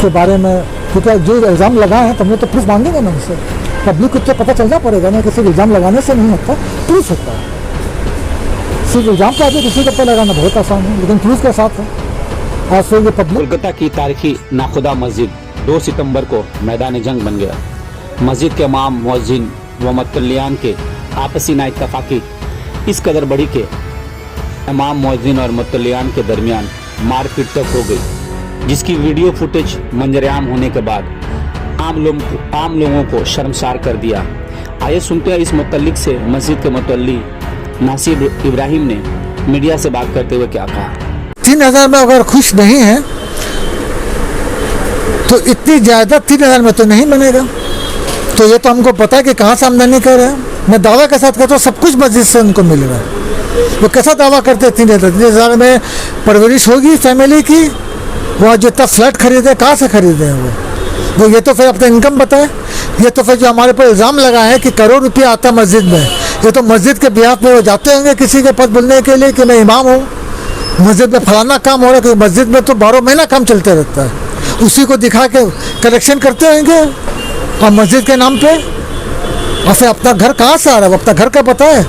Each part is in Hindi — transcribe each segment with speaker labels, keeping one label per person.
Speaker 1: उसके बारे में, क्योंकि जो इल्ज़ाम लगाए हैं तो हम लोग तो प्रूफ मांगेंगे ना उनसे। पब्लिक को तो पता चलना पड़ेगा ना कि सिर्फ इल्ज़ाम लगाने से नहीं होता, प्रूफ होता है। सिर्फ इल्ज़ाम पे आगे किसी के ऊपर लगाना बहुत आसान है, लेकिन प्रूफ के साथ है। आज से ये पब्लिक
Speaker 2: कोलकाता की तारीखी नाखुदा मस्जिद 2 सितंबर को मैदान जंग बन गया। मस्जिद के इमाम, मुअज्जिन व मुतल्लियान के आपसी नाइत्तफ़ाक़ी इस कदर बढ़ी के इमाम, मुअज्जिन और मुतल्लियान के दरमियान मारपीट तक हो गई, जिसकी वीडियो फुटेज मंजर-ए-आम होने के बाद आम लोगों को शर्मसार कर दिया। आइए सुनते हैं इस मुतल्लिक से मस्जिद के मुतल्ली नासिर इब्राहिम ने मीडिया से बात करते हुए क्या कहा।
Speaker 1: 3000 में अगर खुश नहीं है तो इतनी ज़्यादा 3000 में तो नहीं बनेगा। तो ये तो हमको पता है कि कहाँ से आमदनी कर रहे हैं। मैं दावा के साथ कहता हूँ सब कुछ मस्जिद से उनको मिल रहा है। वो कैसा दावा करते हैं 3000 में परवरिश होगी फैमिली की, वहाँ जितना फ्लैट खरीदे कहाँ से खरीदे हैं वो ये तो फिर अपना इनकम बताए। ये तो फिर जो हमारे पर इल्ज़ाम लगाए हैं कि करोड़ रुपया आता है मस्जिद में, ये तो मस्जिद के बिहाफ में वो जाते होंगे किसी के पास बोलने के लिए कि मैं इमाम हूँ, मस्जिद में फलाना काम हो रहा है, क्योंकि मस्जिद में तो 12 महीना काम चलते रहता है, उसी को दिखा के कलेक्शन करते होंगे और मस्जिद के नाम पे। और फिर अपना घर कहाँ से आ रहा है, अपना घर का पता है।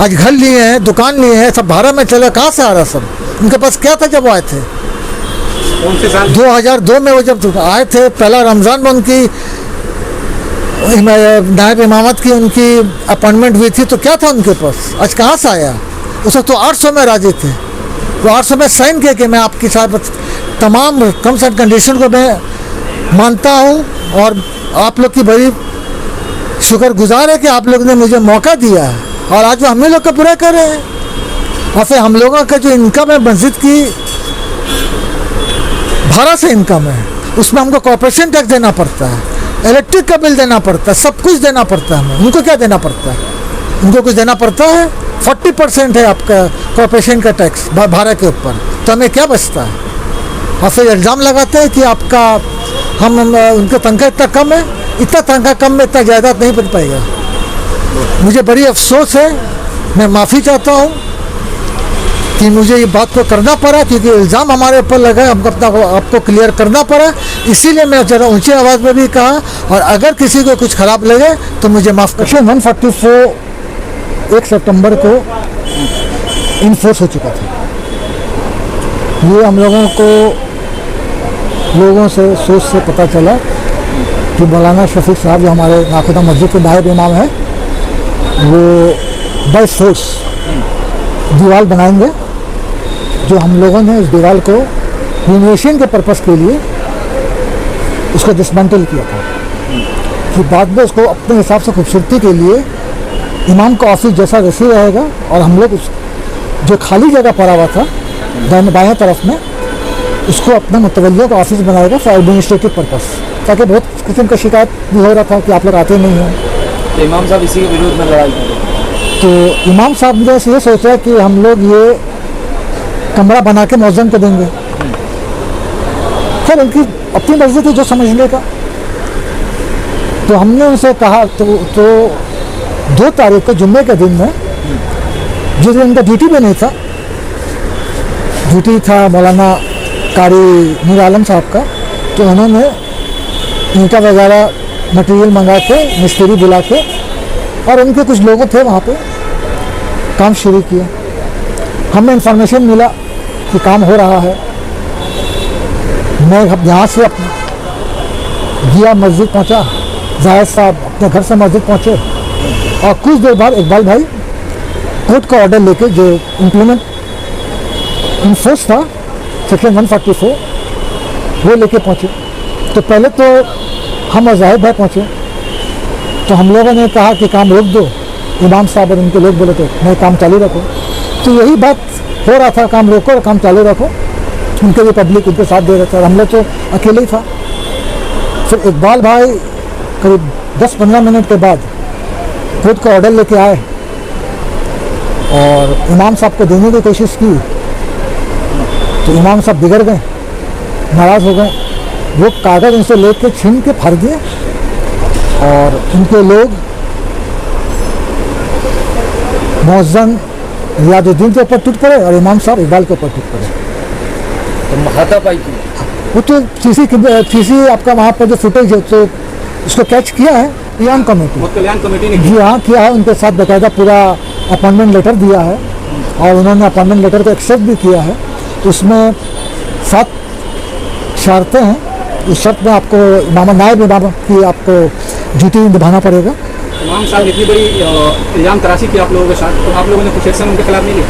Speaker 1: आज घर लिए हैं, दुकान लिए हैं, सब भाड़ा में चले, कहाँ से आ रहा सब, उनके पास क्या था जब वो आए थे 2002 में। वो जब आए थे पहला रमज़ान में उनकी नायब इमामत की उनकी अपॉइंटमेंट हुई थी, तो क्या था उनके पास, आज कहाँ से आया। उस वक्त तो 800 में राजी थे, वो 800 में साइन किए कि मैं आपके साथ तमाम टर्म्स एंड कंडीशन को मैं मानता हूँ और आप लोग की बड़ी शुक्रगुजार है कि आप लोगों ने मुझे मौका दिया है, और आज वो हम ही लोग का पूरा कर रहे हैं। और फिर हम लोगों का जो इनकम है मस्जिद की भाड़ा से इनकम है, उसमें हमको कॉर्पोरेशन टैक्स देना पड़ता है, इलेक्ट्रिक का बिल देना पड़ता है, सब कुछ देना पड़ता है हमें। उनको क्या देना पड़ता है, उनको कुछ देना पड़ता है। 40% है आपका कॉर्पोरेशन का टैक्स भाड़ा के ऊपर, तो हमें क्या बचता है। और फिर इल्ज़ाम लगाते हैं कि आपका हम उनका तनख्वाह इतना कम है, इतना तनख्वाह कम में इतना जायदाद नहीं बन पाएगा। मुझे बड़ी अफसोस है, मैं माफ़ी चाहता हूँ कि मुझे ये बात को करना पड़ा, क्योंकि इल्ज़ाम हमारे ऊपर लगा, हमको अपना आपको क्लियर करना पड़ा। इसीलिए मैं ज़रा ऊंची आवाज़ में भी कहा, और अगर किसी को कुछ ख़राब लगे तो मुझे माफ़ कर। 144 1 सितंबर को इन्फोर्स हो चुका था। ये हम लोगों से सोच से पता चला कि मौलाना शफीक साहब जो हमारे नाखुदा मस्जिद के नायब इमाम हैं, वो बाय फोर्स दीवार बनाएंगे, जो हम लोगों ने इस दीवार को रिनोवेशन के पर्पज़ के लिए उसको डिसमेंटल किया था, कि बाद में उसको अपने हिसाब से खूबसूरती के लिए इमाम का ऑफिस जैसा वैसे रहेगा, और हम लोग उस जो खाली जगह पड़ा हुआ था बाएं तरफ में, उसको अपने मुतवल्लियों का ऑफिस बनाएगा फॉर एडमिनिस्ट्रेटिव पर्पज़, ताकि बहुत किस्म का शिकायत भी हो रहा था कि आप लोग आते नहीं हैं।
Speaker 3: तो इमाम साहब इसी के विरोध में लड़ाई कर।
Speaker 1: तो इमाम साहब ने ये सोचा कि हम लोग ये कमरा बना के मौज़न को देंगे। खैर उनकी अपनी मर्जी थी जो समझने का। तो हमने उनसे कहा, तो 2 तारीख को जुम्मे के दिन में, जिस दिन उनका ड्यूटी भी नहीं था, ड्यूटी था मौलाना कारी नूर आलम साहब का, तो उन्होंने ईंटा वगैरह मटेरियल मंगा के मिस्त्री बुला के, और उनके कुछ लोगों थे वहाँ पे, काम शुरू किया। हमें इंफॉर्मेशन मिला कि काम हो रहा है। मैं यहाँ से गया, मस्जिद पहुँचा, जाहिद साहब अपने घर से मस्जिद पहुँचे, और कुछ देर बाद इकबाल भाई कोर्ट का ऑर्डर लेके, जो इम्प्लीमेंट इन्फोर्स था सेक्शन 144, वो लेके पहुँचे। तो पहले तो हम और जाहिद भाई पहुँचे, तो हम लोगों ने कहा कि काम रोक दो। इमाम साहब और उनके लोग बोले तो नहीं, काम चालू रखो। तो यही बात हो रहा था, काम रोको और काम चालू रखो। उनके भी पब्लिक उनके साथ दे रहे थे, और हम लोग तो अकेले ही था। फिर इकबाल भाई करीब 10-15 मिनट के बाद कोर्ट का ऑर्डर लेके आए और इमाम साहब को देने की कोशिश की, तो इमाम साहब बिगड़ गए, नाराज़ हो गए। वो कागज़ उनसे लेके छीन के फाड़ दिए, और उनके लोग मुअज्जिन रियाजुद्दीन के ऊपर टूट पड़े और इमाम साहब इकबाल के ऊपर टूट पड़े।
Speaker 3: तो हाथापाई की?
Speaker 1: वो तो सीसी आपका वहाँ पर जो फुटेज है तो उसको कैच किया है कल्याण कमेटी।
Speaker 3: कल्याण कमेटी ने
Speaker 1: जी हाँ किया है, उनके साथ बाकायदा पूरा अपॉइंटमेंट लेटर दिया है और उन्होंने अपॉइंटमेंट लेटर को एक्सेप्ट भी किया है। उसमें 7 शर्तें हैं। उस शर्त में आपको नायब इमाम की आपको ड्यूटी निभाना पड़ेगा।
Speaker 3: इमाम साहब इतनी बड़ी इल्जाम तराशी की आप लोगों के साथ, तो आप लोगों ने कुछ एक्शन उनके खिलाफ नहीं लिया?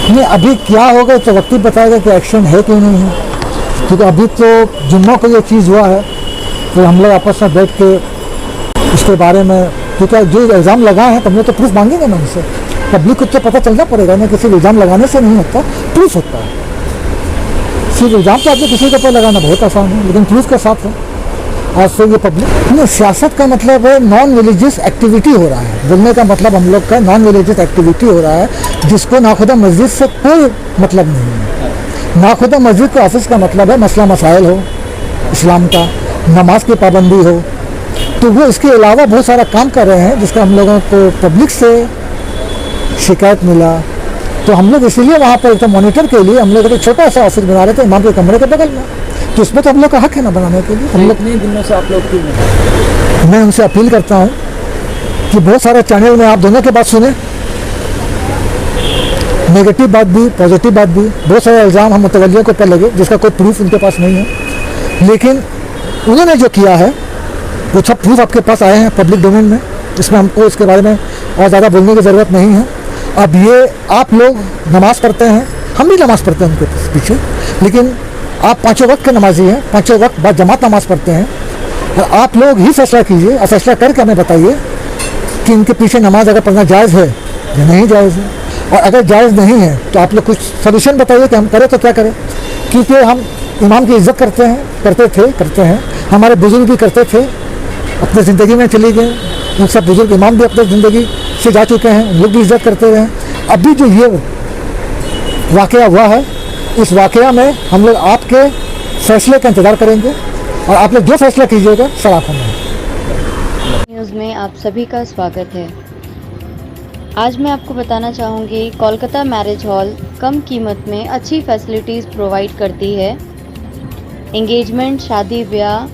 Speaker 1: नहीं, अभी क्या होगा तो वक्त ही बताएगा कि एक्शन है कि नहीं है, क्योंकि अभी तो जुम्मों को ये चीज़ हुआ है तो हम लोग आपस में बैठ के इसके बारे में, क्योंकि जो इल्ज़ाम लगाए हैं तो हम लोग तो प्रूफ मांगेंगे ना उनसे। पब्लिक को तो पता चलना पड़ेगा ना, किसी इल्ज़ाम लगाने से नहीं होता, प्रूफ होता है। सिर्फ इल्ज़ाम तो आपको किसी के ऊपर लगाना बहुत आसान है, लेकिन प्रूफ के साथ है। आज से ये पब्लिक नहीं, सियासत का मतलब है नॉन रिलीजियस एक्टिविटी हो रहा है। बोलने का मतलब हम लोग का नॉन रिलीजियस एक्टिविटी हो रहा है, जिसको नाखुदा मस्जिद से कोई मतलब नहीं है। नाखुदा मस्जिद का ऑफिस का मतलब है मसला मसाइल हो, इस्लाम का, नमाज की पाबंदी हो, तो वो इसके अलावा बहुत सारा काम कर रहे हैं जिसका हम लोगों को पब्लिक से शिकायत मिला। तो हम लोग इसीलिए वहाँ पर एकदम मॉनिटर के लिए हम लोग एक छोटा सा ऑफिस बना रहे थे इमाम के कमरे के बगल में, तो उसमें तो हम लोग का हक है ना बनाने के लिए। हम लोग
Speaker 3: इतने दिनों से आप लोग क्यों नहीं?
Speaker 1: मैं उनसे अपील करता हूँ कि बहुत सारे चैनल में आप दोनों की बात सुने, नेगेटिव बात भी पॉजिटिव बात भी, बहुत सारे इल्ज़ाम हम मुतवल्लियों के ऊपर लगे जिसका कोई प्रूफ उनके पास नहीं है, लेकिन उन्होंने जो किया है वो सब प्रूफ आपके पास आए हैं पब्लिक डोमेन में। इसमें हमको इसके बारे में और ज़्यादा बोलने की ज़रूरत नहीं है। अब ये आप लोग नमाज़ पढ़ते हैं, हम भी नमाज़ पढ़ते हैं उनके पीछे, लेकिन आप 5 वक्त के नमाजी हैं, 5 वक्त बाद जमात नमाज़ पढ़ते हैं, और आप लोग ही फैसला कीजिए और फैसला करके हमें बताइए कि इनके पीछे नमाज अगर पढ़ना जायज़ है या नहीं जायज़ है। और अगर जायज़ नहीं है तो आप लोग कुछ सोल्यूशन बताइए कि हम करें तो क्या करें, क्योंकि हम इमाम की इज़्ज़त करते हैं, करते हैं, हमारे बुज़ुर्ग भी करते थे, अपनी ज़िंदगी में चले गए, उन सब बुज़ुर्ग इमाम भी अपनी ज़िंदगी से जा चुके हैं, उन लोग भी इज़्ज़त करते रहे। अभी जो ये वाक़या हुआ है, इस वाक़या में हम लोग आपके फैसले का इंतज़ार करेंगे और आप लोग जो फैसला कीजिएगा सलाखों में।
Speaker 4: न्यूज़ में आप सभी का स्वागत है। आज मैं आपको बताना चाहूँगी, कोलकाता मैरिज हॉल कम कीमत में अच्छी फैसिलिटीज़ प्रोवाइड करती है। एंगेजमेंट, शादी ब्याह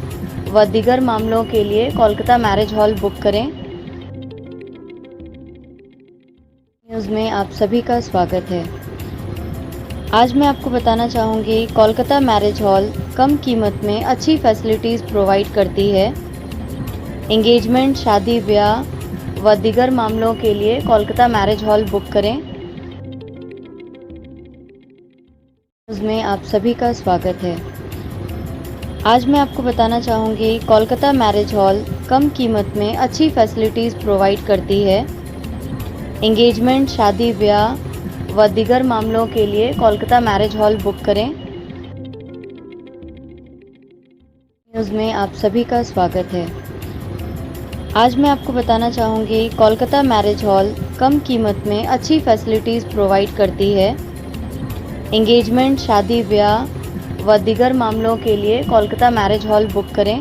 Speaker 4: व दीगर मामलों के लिए कोलकाता मैरिज हॉल बुक करें। न्यूज़ में आप सभी का स्वागत है। आज मैं आपको बताना चाहूँगी, कोलकाता मैरिज हॉल कम कीमत में अच्छी फैसिलिटीज़ प्रोवाइड करती है। एंगेजमेंट, शादी ब्याह व दीगर मामलों के लिए कोलकाता मैरिज हॉल बुक करें। न्यूज़ में आप सभी का स्वागत है। आज मैं आपको बताना चाहूँगी, कोलकाता मैरिज हॉल कम कीमत में अच्छी फैसिलिटीज़ प्रोवाइड करती है। एंगेजमेंट, शादी ब्याह व दीगर मामलों के लिए कोलकाता मैरिज हॉल बुक करें। न्यूज़ में आप सभी का स्वागत है। आज मैं आपको बताना चाहूँगी, कोलकाता मैरिज हॉल कम कीमत में अच्छी फैसिलिटीज़ प्रोवाइड करती है। एंगेजमेंट, शादी ब्याह व दीगर मामलों के लिए कोलकाता मैरिज हॉल बुक करें।